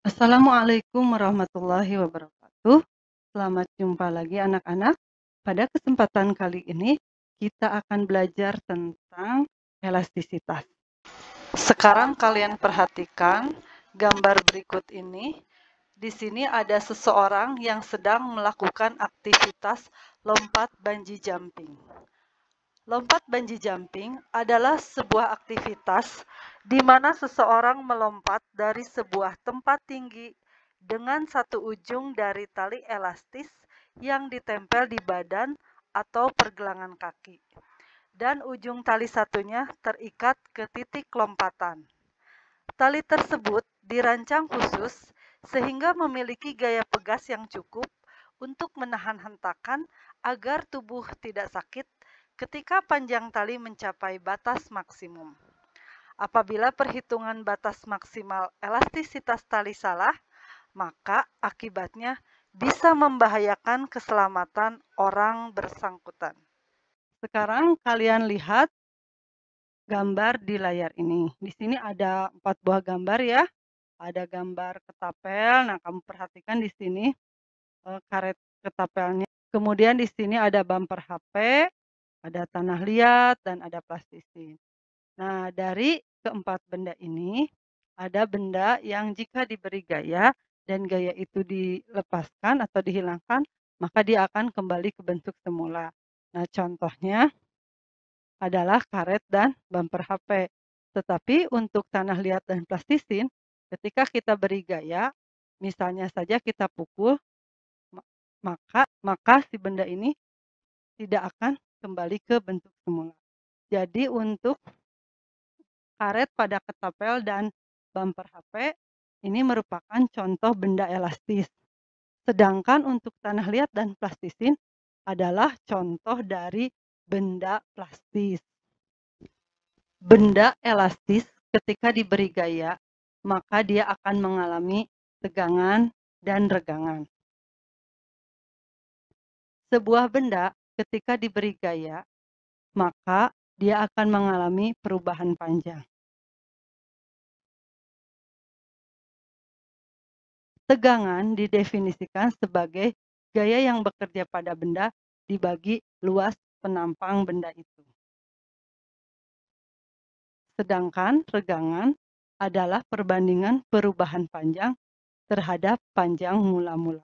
Assalamualaikum warahmatullahi wabarakatuh. Selamat jumpa lagi anak-anak. Pada kesempatan kali ini kita akan belajar tentang elastisitas. Sekarang kalian perhatikan gambar berikut ini. Di sini ada seseorang yang sedang melakukan aktivitas lompat bungee jumping. Lompat bungee jumping adalah sebuah aktivitas di mana seseorang melompat dari sebuah tempat tinggi dengan satu ujung dari tali elastis yang ditempel di badan atau pergelangan kaki, dan ujung tali satunya terikat ke titik lompatan. Tali tersebut dirancang khusus sehingga memiliki gaya pegas yang cukup untuk menahan hentakan agar tubuh tidak sakit ketika panjang tali mencapai batas maksimum. Apabila perhitungan batas maksimal elastisitas tali salah, maka akibatnya bisa membahayakan keselamatan orang bersangkutan. Sekarang kalian lihat gambar di layar ini. Di sini ada 4 buah gambar ya. Ada gambar ketapel. Nah, kamu perhatikan di sini karet ketapelnya. Kemudian di sini ada bumper HP, ada tanah liat, dan ada plastisin. Nah, dari keempat benda ini, ada benda yang jika diberi gaya dan gaya itu dilepaskan atau dihilangkan, maka dia akan kembali ke bentuk semula. Nah, contohnya adalah karet dan bumper HP. Tetapi untuk tanah liat dan plastisin, ketika kita beri gaya, misalnya saja kita pukul, maka si benda ini tidak akan kembali ke bentuk semula. Jadi untuk karet pada ketapel dan bumper HP ini merupakan contoh benda elastis. Sedangkan untuk tanah liat dan plastisin adalah contoh dari benda plastis. Benda elastis ketika diberi gaya, maka dia akan mengalami tegangan dan regangan. Sebuah benda ketika diberi gaya, maka dia akan mengalami perubahan panjang. Tegangan didefinisikan sebagai gaya yang bekerja pada benda dibagi luas penampang benda itu. Sedangkan regangan adalah perbandingan perubahan panjang terhadap panjang mula-mula.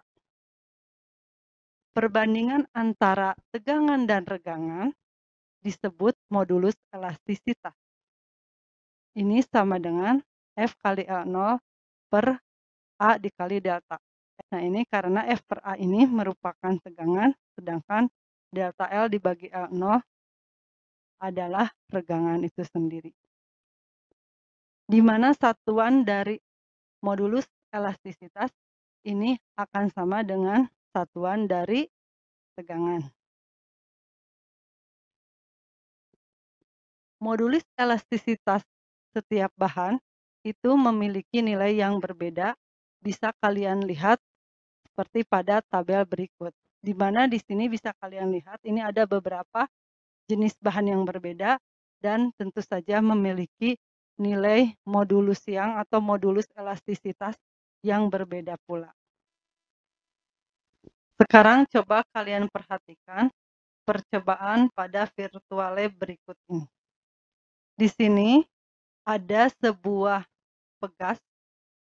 Perbandingan antara tegangan dan regangan disebut modulus elastisitas. Ini sama dengan F kali L0 per A dikali delta. Nah, ini karena F per A ini merupakan tegangan, sedangkan delta L dibagi L0 adalah regangan itu sendiri. Di mana satuan dari modulus elastisitas ini akan sama dengan satuan dari tegangan. Modulus elastisitas setiap bahan itu memiliki nilai yang berbeda. Bisa kalian lihat seperti pada tabel berikut. Di mana di sini bisa kalian lihat ini ada beberapa jenis bahan yang berbeda dan tentu saja memiliki nilai modulus yang atau modulus elastisitas yang berbeda pula. Sekarang coba kalian perhatikan percobaan pada virtual lab berikut ini. Di sini ada sebuah pegas.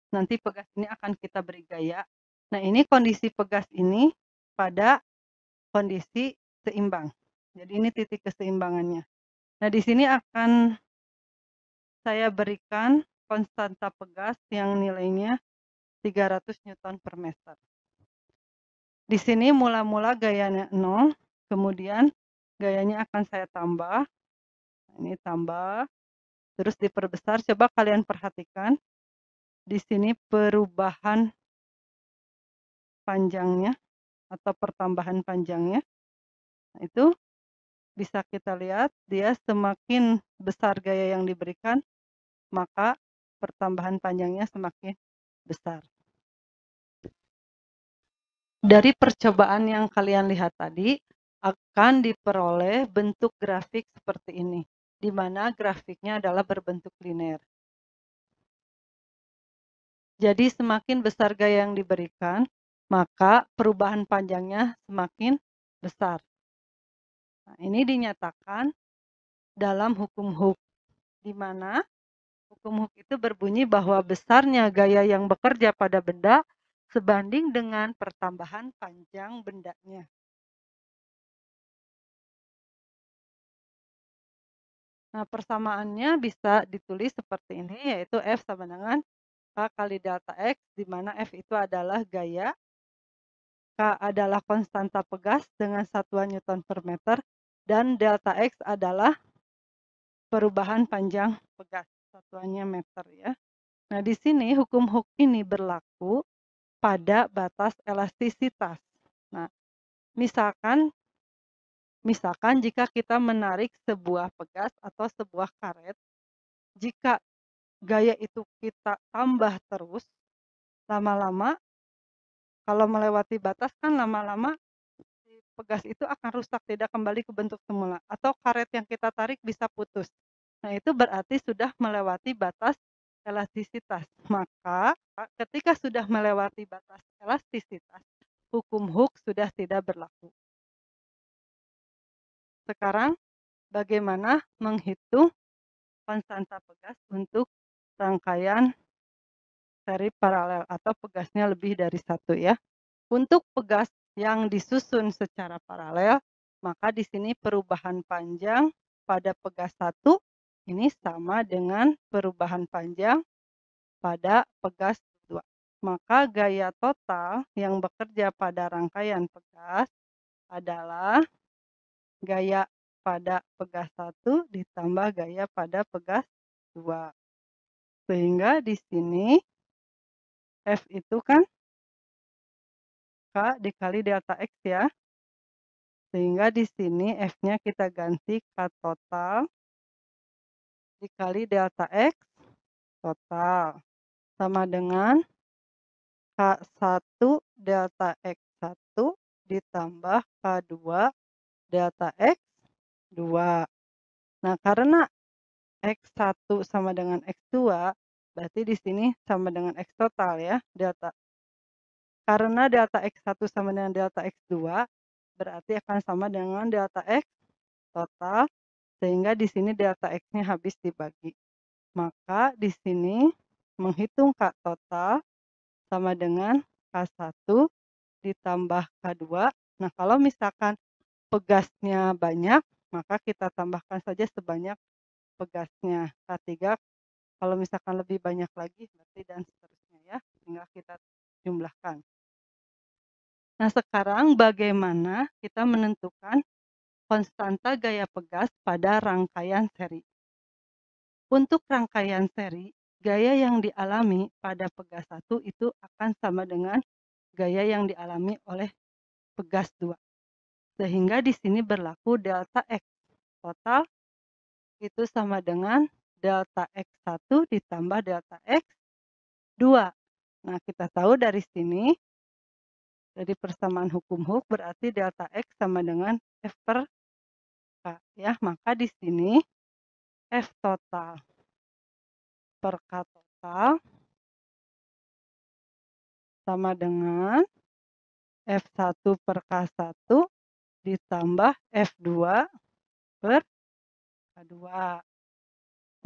Nanti pegas ini akan kita beri gaya. Nah, ini kondisi pegas ini pada kondisi seimbang. Jadi ini titik keseimbangannya. Nah, di sini akan saya berikan konstanta pegas yang nilainya 300 Newton per meter. Di sini mula-mula gayanya 0, kemudian gayanya akan saya tambah. Ini tambah, terus diperbesar. Coba kalian perhatikan. Di sini perubahan panjangnya atau pertambahan panjangnya. Nah, itu bisa kita lihat dia semakin besar gaya yang diberikan, maka pertambahan panjangnya semakin besar. Dari percobaan yang kalian lihat tadi, akan diperoleh bentuk grafik seperti ini, di mana grafiknya adalah berbentuk linear. Jadi semakin besar gaya yang diberikan, maka perubahan panjangnya semakin besar. Nah, ini dinyatakan dalam hukum Hooke, di mana hukum Hooke itu berbunyi bahwa besarnya gaya yang bekerja pada benda sebanding dengan pertambahan panjang bendanya. Nah, persamaannya bisa ditulis seperti ini, yaitu F sama dengan K kali delta X, di mana F itu adalah gaya, K adalah konstanta pegas dengan satuan Newton per meter, dan delta X adalah perubahan panjang pegas, satuannya meter ya. Nah, di sini hukum Hooke ini berlaku pada batas elastisitas. Nah, misalkan jika kita menarik sebuah pegas atau sebuah karet, jika gaya itu kita tambah terus, lama-lama kalau melewati batas kan lama-lama si pegas itu akan rusak, tidak kembali ke bentuk semula, atau karet yang kita tarik bisa putus. Nah, itu berarti sudah melewati batas elastisitas. Maka ketika sudah melewati batas elastisitas, hukum Hooke sudah tidak berlaku. Sekarang bagaimana menghitung konstanta pegas untuk rangkaian seri paralel atau pegasnya lebih dari satu ya. Untuk pegas yang disusun secara paralel, maka di sini perubahan panjang pada pegas satu ini sama dengan perubahan panjang pada pegas 2. Maka gaya total yang bekerja pada rangkaian pegas adalah gaya pada pegas 1 ditambah gaya pada pegas 2. Sehingga di sini F itu kan K dikali delta X ya. Sehingga di sini F-nya kita ganti K total dikali delta X total sama dengan K1 delta X1 ditambah K2 delta X2. Nah, karena X1 sama dengan X2, berarti di sini sama dengan X total ya, delta. Karena delta X1 sama dengan delta X2, berarti akan sama dengan delta X total, sehingga di sini delta X-nya habis dibagi. Maka di sini menghitung K total sama dengan K1 ditambah K2. Nah, kalau misalkan pegasnya banyak, maka kita tambahkan saja sebanyak pegasnya. K3, kalau misalkan lebih banyak lagi, berarti dan seterusnya ya. Tinggal kita jumlahkan. Nah, sekarang bagaimana kita menentukan konstanta gaya pegas pada rangkaian seri? Untuk rangkaian seri, gaya yang dialami pada pegas 1 itu akan sama dengan gaya yang dialami oleh pegas 2. Sehingga di sini berlaku delta X total itu sama dengan delta X1 ditambah delta X2. Nah, kita tahu dari sini, dari persamaan hukum Hooke, berarti delta X sama dengan F per K. Ya, maka di sini F total per K total sama dengan F1 per K1 ditambah F2 per K2.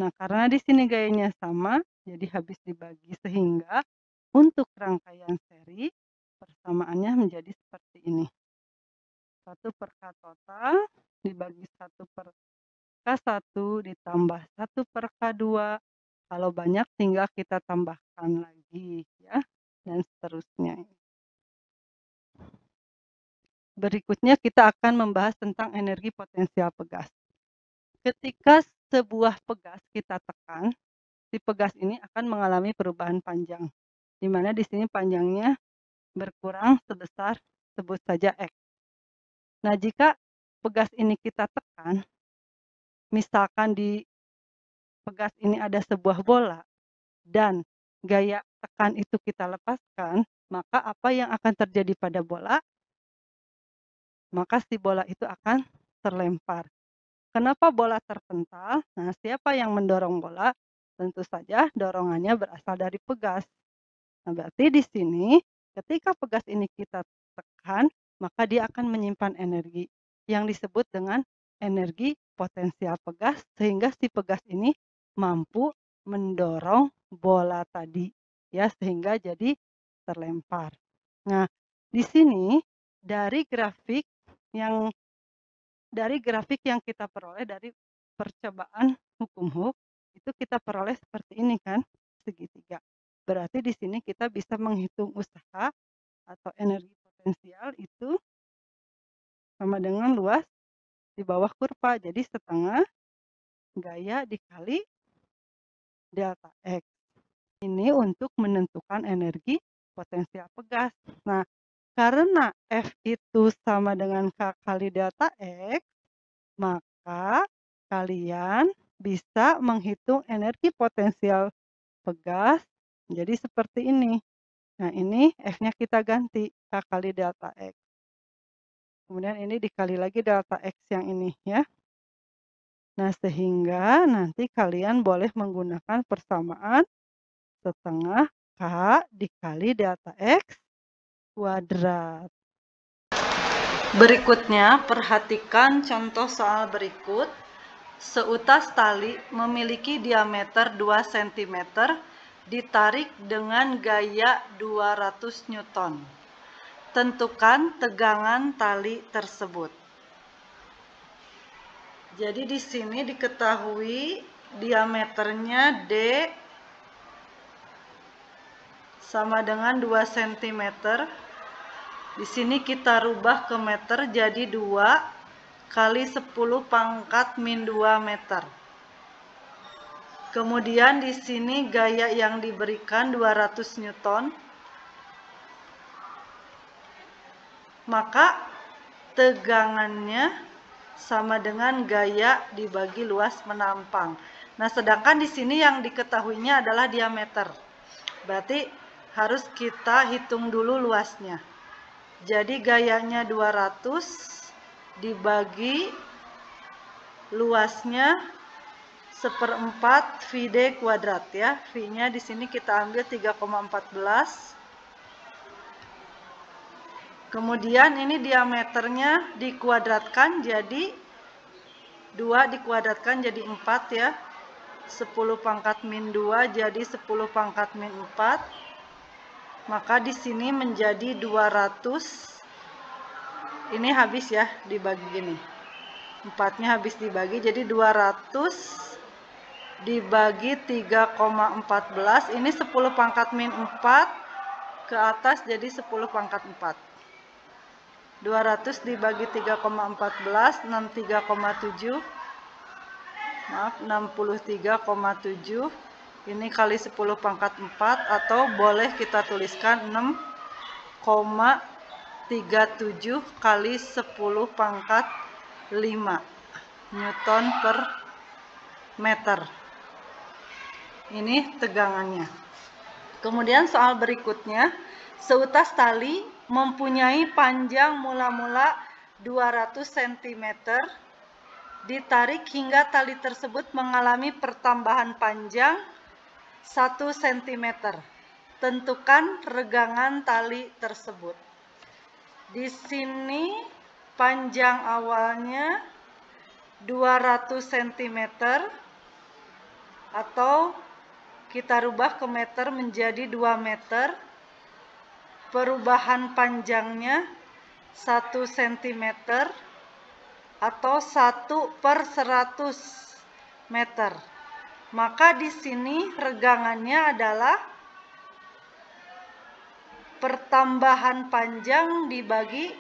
Nah, karena di sini gayanya sama, jadi habis dibagi, sehingga untuk rangkaian seri persamaannya menjadi seperti ini. 1 per K total dibagi 1 per K1 ditambah 1 per K2. Kalau banyak tinggal kita tambahkan lagi ya, dan seterusnya. Berikutnya kita akan membahas tentang energi potensial pegas. Ketika sebuah pegas kita tekan, si pegas ini akan mengalami perubahan panjang, di mana di sini panjangnya berkurang sebesar sebut saja X. Nah, jika pegas ini kita tekan, misalkan di pegas ini ada sebuah bola, dan gaya tekan itu kita lepaskan, maka apa yang akan terjadi pada bola? Maka si bola itu akan terlempar. Kenapa bola terpental? Nah, siapa yang mendorong bola? Tentu saja dorongannya berasal dari pegas. Nah, berarti di sini ketika pegas ini kita tekan, maka dia akan menyimpan energi yang disebut dengan energi potensial pegas, sehingga si pegas ini mampu mendorong bola tadi, ya, sehingga jadi terlempar. Nah, di sini dari yang grafik yang kita peroleh dari percobaan hukum Hooke, itu kita peroleh seperti ini kan, segitiga. Berarti di sini kita bisa menghitung usaha atau energi potensial itu sama dengan luas di bawah kurva. Jadi setengah gaya dikali delta X. Ini untuk menentukan energi potensial pegas. Nah, karena F itu sama dengan K kali delta X, maka kalian bisa menghitung energi potensial pegas jadi seperti ini. Nah, ini F-nya kita ganti K kali delta X. Kemudian ini dikali lagi delta X yang ini ya. Nah, sehingga nanti kalian boleh menggunakan persamaan setengah K dikali delta X kuadrat. Berikutnya, perhatikan contoh soal berikut. Seutas tali memiliki diameter 2 cm ditarik dengan gaya 200 Newton. Tentukan tegangan tali tersebut. Jadi di sini diketahui diameternya D sama dengan 2 cm. Di sini kita rubah ke meter jadi 2 kali 10 pangkat min 2 meter. Kemudian di sini gaya yang diberikan 200 Newton. Maka tegangannya sama dengan gaya dibagi luas menampang. Nah, sedangkan di sini yang diketahuinya adalah diameter. Berarti harus kita hitung dulu luasnya. Jadi gayanya 200 dibagi luasnya 1/4 VD kuadrat ya. V-nya di sini kita ambil 3,14. Kemudian ini diameternya dikuadratkan jadi 2 dikuadratkan jadi 4 ya. 10 pangkat min 2 jadi 10 pangkat min 4. Maka di sini menjadi 200. Ini habis ya dibagi gini. 4-nya habis dibagi jadi 200 dibagi 3,14. Ini 10 pangkat min 4 ke atas jadi 10 pangkat 4. 200 dibagi 3,14, 63,7. Maaf, 63,7. Ini kali 10 pangkat 4 atau boleh kita tuliskan 6,37 kali 10 pangkat 5 Newton per meter. Ini tegangannya. Kemudian soal berikutnya, seutas tali mempunyai panjang mula-mula 200 cm, ditarik hingga tali tersebut mengalami pertambahan panjang 1 cm. Tentukan regangan tali tersebut. Di sini panjang awalnya 200 cm atau kita rubah ke meter menjadi 2 meter. Perubahan panjangnya 1 cm atau 1/100 meter. Maka di sini regangannya adalah pertambahan panjang dibagi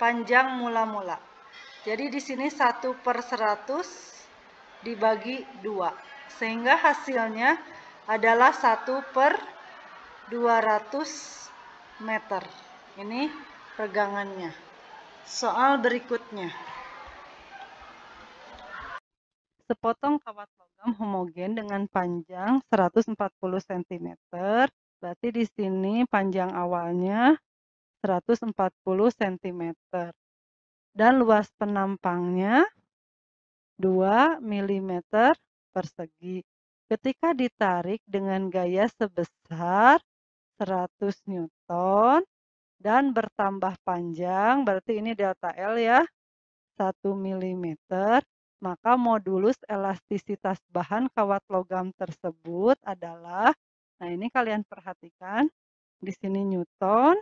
panjang mula-mula. Jadi di sini 1/100 dibagi 2. Sehingga hasilnya adalah 1/200 meter. Ini regangannya. Soal berikutnya. sepotong kawat logam homogen dengan panjang 140 cm. Berarti di sini panjang awalnya 140 cm dan luas penampangnya 2 mm persegi. Ketika ditarik dengan gaya sebesar 100 Newton dan bertambah panjang, berarti ini delta L ya, 1 mm, maka modulus elastisitas bahan kawat logam tersebut adalah, nah ini kalian perhatikan, di sini Newton,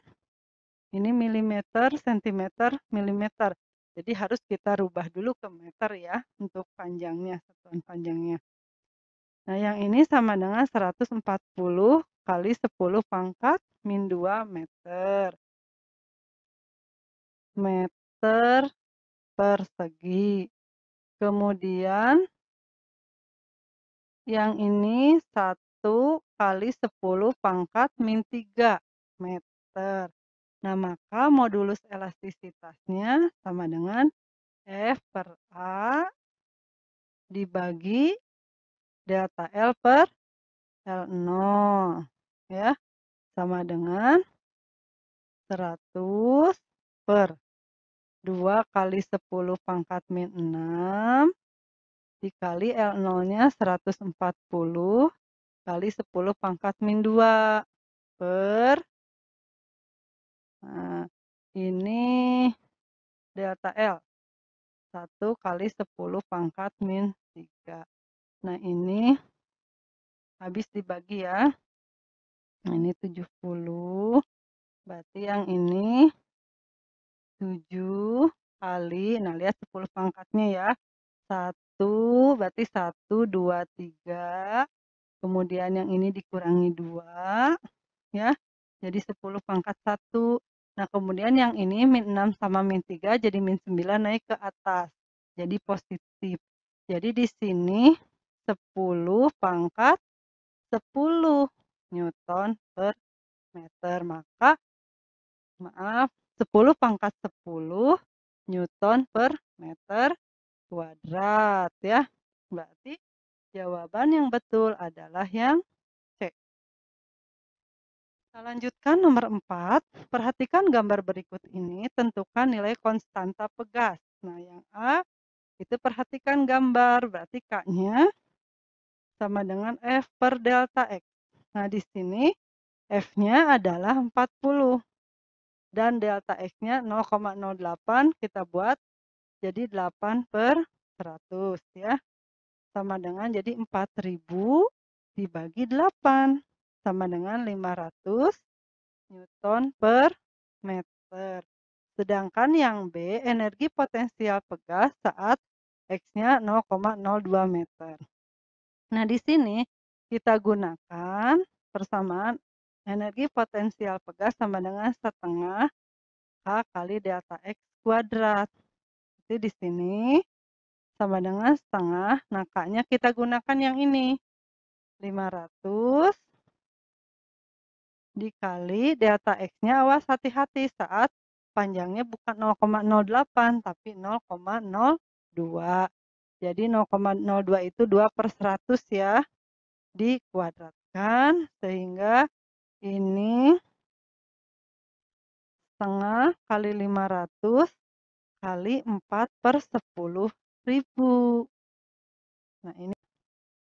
ini milimeter, sentimeter, milimeter. Jadi harus kita rubah dulu ke meter ya untuk panjangnya, satuan panjangnya. Nah yang ini sama dengan 140 kali 10 pangkat min 2 meter. Meter persegi. Kemudian yang ini 1 kali 10 pangkat min 3 meter. Nah, maka modulus elastisitasnya sama dengan F per A dibagi delta L per L0. Ya, sama dengan 100 per 2 kali 10 pangkat min 6 dikali L0-nya 140 kali 10 pangkat min 2 per, nah, ini delta L, 1 kali 10 pangkat min 3. Nah, ini habis dibagi ya. Nah, ini 70, berarti yang ini 7 kali, nah lihat 10 pangkatnya ya. 1, berarti 1, 2, 3. Kemudian yang ini dikurangi 2, ya. Jadi 10 pangkat 1. Nah, kemudian yang ini min 6 sama min 3 jadi min 9 naik ke atas. Jadi positif. Jadi di sini 10 pangkat 10 Newton per meter. Maka, maaf, 10 pangkat 10 Newton per meter kuadrat ya. Berarti jawaban yang betul adalah yang C. Kita lanjutkan nomor 4. Perhatikan gambar berikut ini, tentukan nilai konstanta pegas. Nah, yang A itu perhatikan gambar, berarti K-nya sama dengan F per delta X. Nah, di sini F-nya adalah 40 dan delta X-nya 0,08 kita buat jadi 8 per 100 ya. Sama dengan jadi 4000 dibagi 8 sama dengan 500 Newton per meter. Sedangkan yang B, energi potensial pegas saat X-nya 0,02 meter. Nah, di sini kita gunakan persamaan energi potensial pegas sama dengan setengah K kali delta X kuadrat. Jadi di sini sama dengan setengah, nah K-nya kita gunakan yang ini. 500 dikali delta X-nya, awas hati-hati saat panjangnya bukan 0,08 tapi 0,02. Jadi 0,02 itu 2 per 100 ya, dikuadratkan sehingga ini setengah kali 500 kali 4 per 10.000.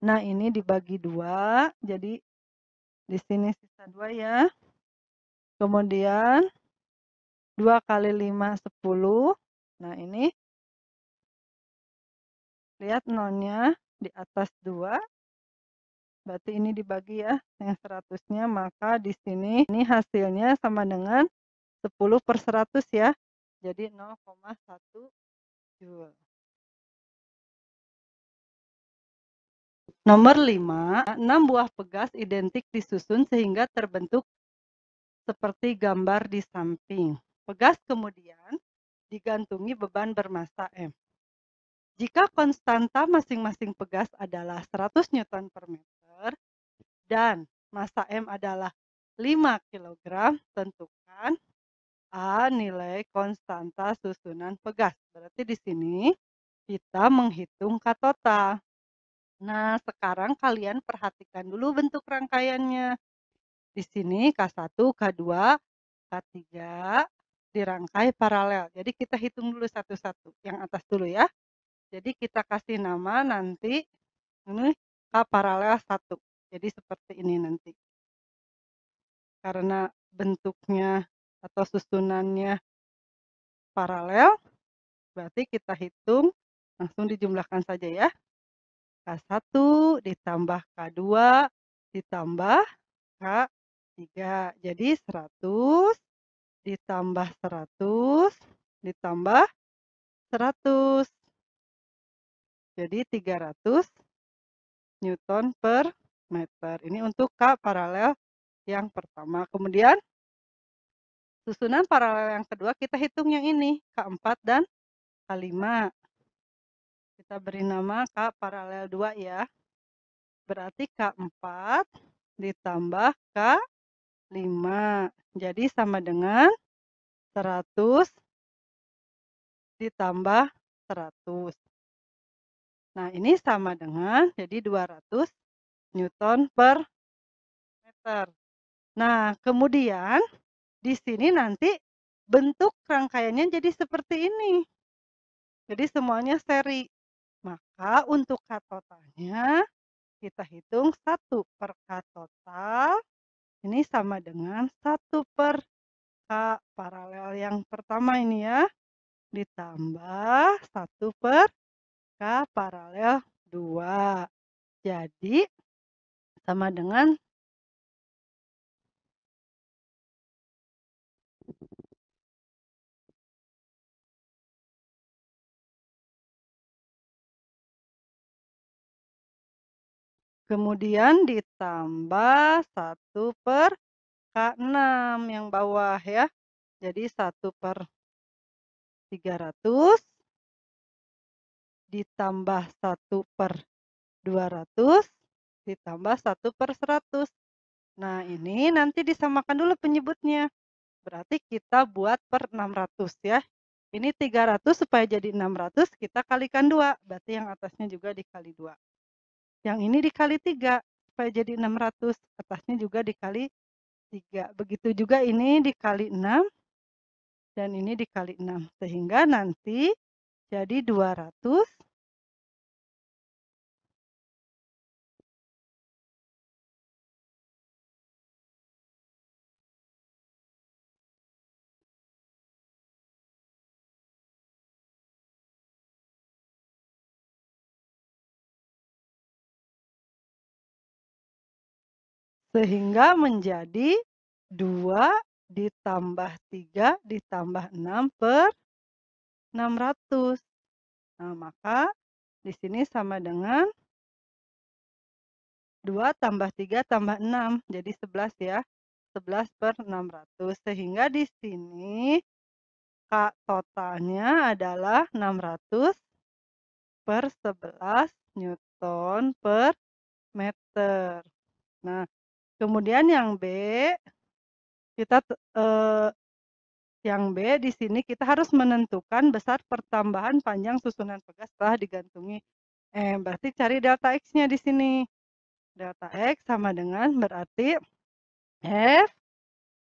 Nah ini dibagi 2, jadi di sini sisa 2 ya. Kemudian 2 kali 5, 10. Nah ini lihat nolnya di atas 2. Berarti ini dibagi ya, yang 100-nya, maka di sini ini hasilnya sama dengan 10 per 100 ya. Jadi 0,1 Joule. Nomor 5, 6 buah pegas identik disusun sehingga terbentuk seperti gambar di samping. Pegas kemudian digantungi beban bermassa M. Jika konstanta masing-masing pegas adalah 100 Newton per meter dan massa M adalah 5 kg, tentukan A nilai konstanta susunan pegas. Berarti di sini kita menghitung K total. Nah, sekarang kalian perhatikan dulu bentuk rangkaiannya. Di sini K1, K2, K3 dirangkai paralel. Jadi kita hitung dulu satu-satu. Yang atas dulu ya. Jadi kita kasih nama nanti ini K paralel 1. Jadi seperti ini nanti. Karena bentuknya atau susunannya paralel, berarti kita hitung langsung dijumlahkan saja ya. K1 ditambah K2 ditambah K3. Jadi 100 ditambah 100 ditambah 100. Jadi 300 Newton per meter. Ini untuk K paralel yang pertama. Kemudian susunan paralel yang kedua kita hitung yang ini, K4 dan K5. Kita beri nama K paralel 2 ya. Berarti K4 ditambah K5. Jadi sama dengan 100 ditambah 100. Nah, ini sama dengan jadi 200 Newton per meter. Nah, kemudian di sini nanti bentuk rangkaiannya jadi seperti ini. Jadi semuanya seri. Maka untuk K totalnya kita hitung 1 per K total ini sama dengan 1 per K paralel yang pertama ini ya. Ditambah 1 per K paralel 2. Jadi sama dengan kemudian ditambah 1 per K6 yang bawah ya. Jadi 1 per 300 ditambah 1 per 200 ditambah 1 per 100. Nah, ini nanti disamakan dulu penyebutnya. Berarti kita buat per 600 ya. Ini 300 supaya jadi 600 kita kalikan 2. Berarti yang atasnya juga dikali 2. Yang ini dikali 3 supaya jadi 600. Atasnya juga dikali 3. Begitu juga ini dikali 6 dan ini dikali 6. Sehingga nanti jadi 200 sehingga menjadi 2 ditambah 3 ditambah 6 per 600. Nah, maka di sini sama dengan 2 tambah 3 tambah 6, jadi 11 ya. 11 per 600. Sehingga di sini K totalnya adalah 600 per 11 Newton per meter. Nah, kemudian yang B, kita yang B di sini kita harus menentukan besar pertambahan panjang susunan pegas setelah digantungi M. Berarti cari delta X-nya di sini. Delta X sama dengan berarti F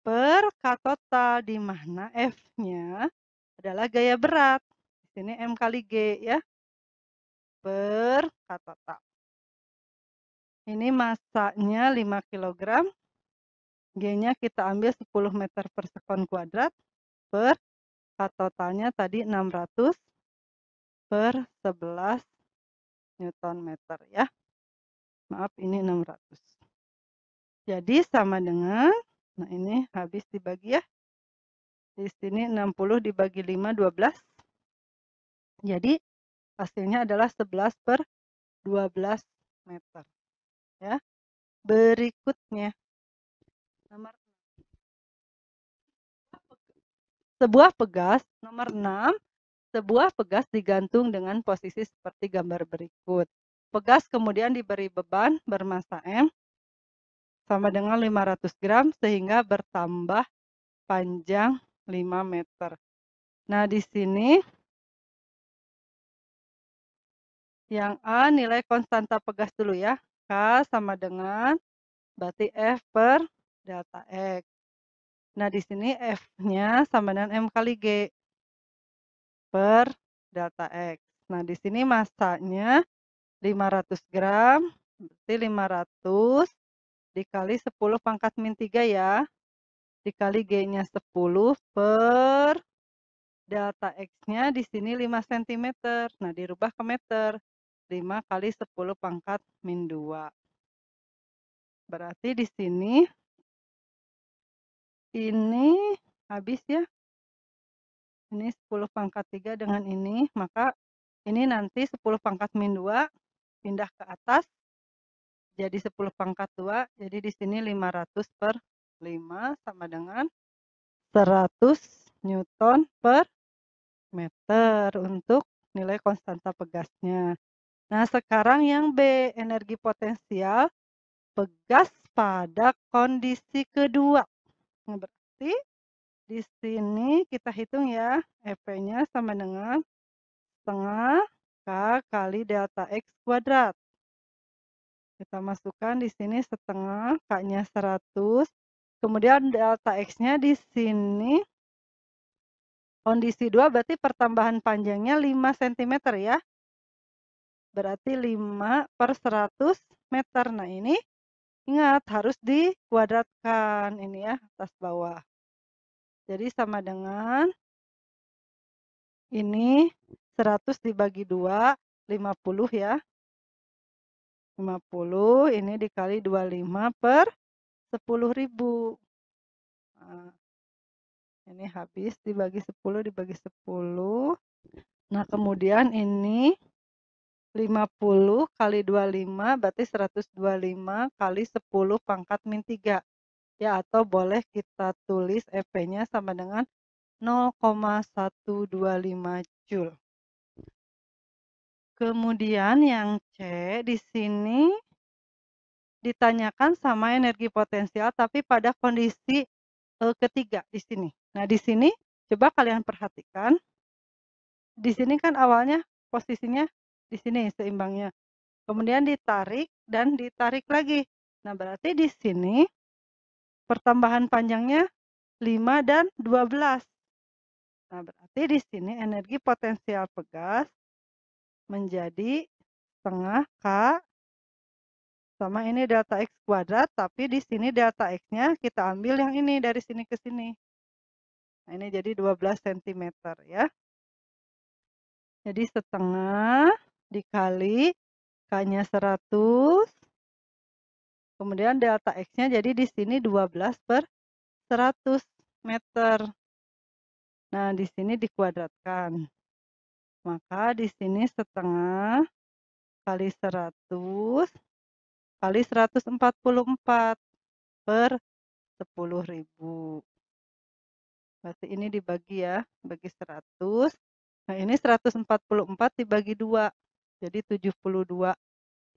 per K total, di mana F-nya adalah gaya berat. Di sini M kali G ya, per K total. Ini massanya 5 kg, G-nya kita ambil 10 meter per sekon kuadrat, per K totalnya tadi 600 per 11 Newton meter ya. Maaf, ini 600. Jadi sama dengan, nah ini habis dibagi ya. Di sini 60 dibagi 5, 12. Jadi hasilnya adalah 11 per 12 meter. Ya. Berikutnya, nomor sebuah pegas, nomor 6, sebuah pegas digantung dengan posisi seperti gambar berikut. Pegas kemudian diberi beban bermassa M sama dengan 500 gram sehingga bertambah panjang 5 meter. Nah, di sini Yang A nilai konstanta pegas dulu ya. K sama dengan berarti F per delta X. Nah, di sini F-nya sama dengan M kali G per delta X. Nah, di sini massanya 500 gram, berarti 500 dikali 10 pangkat min 3 ya. Dikali G-nya 10 per delta X-nya di sini 5 cm. Nah, dirubah ke meter. 5 kali 10 pangkat min 2. Berarti di sini ini habis ya. Ini 10 pangkat 3 dengan ini, maka ini nanti 10 pangkat min 2 pindah ke atas jadi 10 pangkat 2. Jadi di sini 500 per 5 sama dengan 100 Newton per meter untuk nilai konstanta pegasnya. Nah, sekarang yang B, energi potensial pegas pada kondisi kedua. Nah, berarti di sini kita hitung ya, EP-nya sama dengan setengah K kali delta X kuadrat. Kita masukkan di sini setengah, K-nya 100. Kemudian delta X-nya di sini kondisi 2 berarti pertambahan panjangnya 5 cm ya. Berarti 5 per 100 meter. Nah, ini ingat harus dikuadratkan ini ya, atas bawah. Jadi sama dengan ini 100 dibagi 2, 50 ya. 50 ini dikali 25 per 10.000. Nah, ini habis dibagi 10 dibagi 10. Nah, kemudian ini 50 kali 25 berarti 125 kali 10 pangkat min 3. Ya, atau boleh kita tulis EP-nya sama dengan 0,125 Joule. Kemudian yang C di sini ditanyakan sama energi potensial tapi pada kondisi ketiga di sini. Nah, di sini coba kalian perhatikan. Di sini kan awalnya posisinya di sini seimbangnya. Kemudian ditarik dan ditarik lagi. Nah, berarti di sini pertambahan panjangnya 5 dan 12. Nah, berarti di sini energi potensial pegas menjadi setengah K sama ini delta X kuadrat, tapi di sini delta X-nya kita ambil yang ini dari sini ke sini. Nah, ini jadi 12 cm ya. Jadi setengah dikali K-nya 100. Kemudian delta X-nya jadi di sini 12 per 100 meter. Nah, di sini dikuadratkan. Maka di sini setengah kali 100 kali 144 per 10.000. Berarti ini dibagi ya, bagi 100. Nah, ini 144 dibagi 2. Jadi 72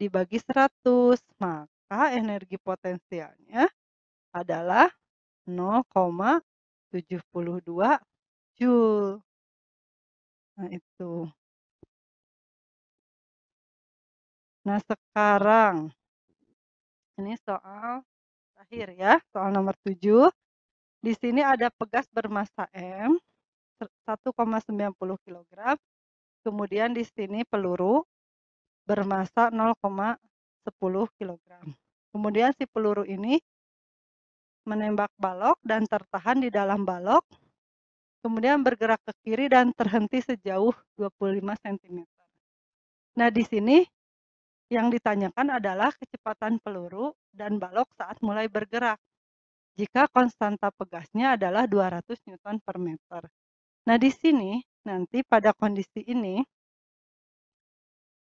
dibagi 100. Maka energi potensialnya adalah 0,72 Joule. Nah, itu. Nah, sekarang ini soal terakhir ya, soal nomor 7. Di sini ada pegas bermassa M 1,90 kg. Kemudian di sini peluru bermassa 0,10 kg. Kemudian si peluru ini menembak balok dan tertahan di dalam balok. Kemudian bergerak ke kiri dan terhenti sejauh 25 cm. Nah, di sini yang ditanyakan adalah kecepatan peluru dan balok saat mulai bergerak. Jika konstanta pegasnya adalah 200 Newton per meter. Nah, di sini nanti pada kondisi ini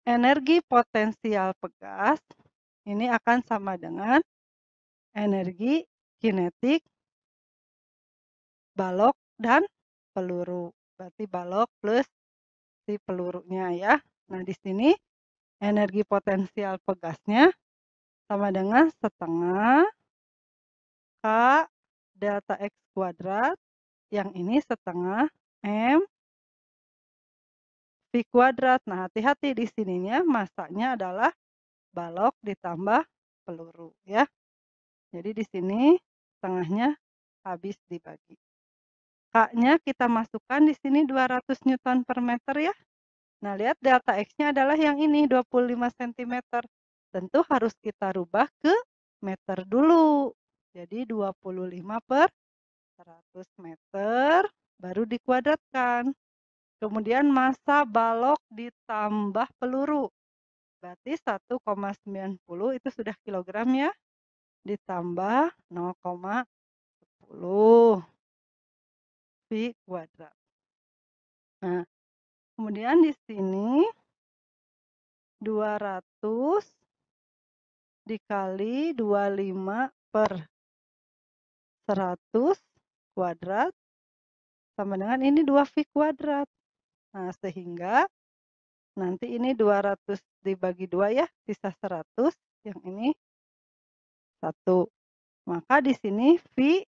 energi potensial pegas ini akan sama dengan energi kinetik balok dan peluru. Berarti balok plus si pelurunya ya. Nah, di sini energi potensial pegasnya sama dengan setengah K delta X kuadrat. Yang ini setengah M V kuadrat. Nah, hati-hati di sininya masanya adalah balok ditambah peluru ya. Jadi di sini tengahnya habis dibagi. K-nya kita masukkan di sini 200 Newton per meter ya. Nah, lihat delta X-nya adalah yang ini 25 cm. Tentu harus kita rubah ke meter dulu. Jadi 25 per 100 meter baru dikuadratkan. Kemudian massa balok ditambah peluru. Berarti 1,90 itu sudah kilogram ya. Ditambah 0,10 V kuadrat. Nah, kemudian di sini 200 dikali 25 per 100 kuadrat sama dengan ini 2 V kuadrat. Nah, sehingga nanti ini 200 dibagi 2 ya, sisa 100, yang ini 1. Maka di sini V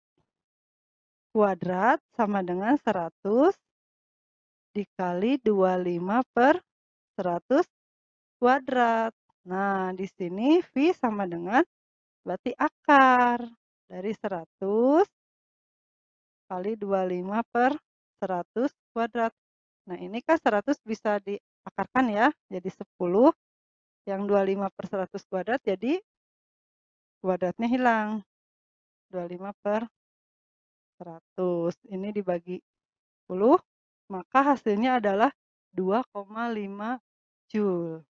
kuadrat sama dengan 100 dikali 25 per 100 kuadrat. Nah, di sini V sama dengan berarti akar dari 100 kali 25 per 100 kuadrat. Nah, ini kan 100 bisa diakarkan ya, jadi 10. Yang 25 per 100 kuadrat, jadi kuadratnya hilang. 25 per 100. Ini dibagi 10, maka hasilnya adalah 2,5 Joule.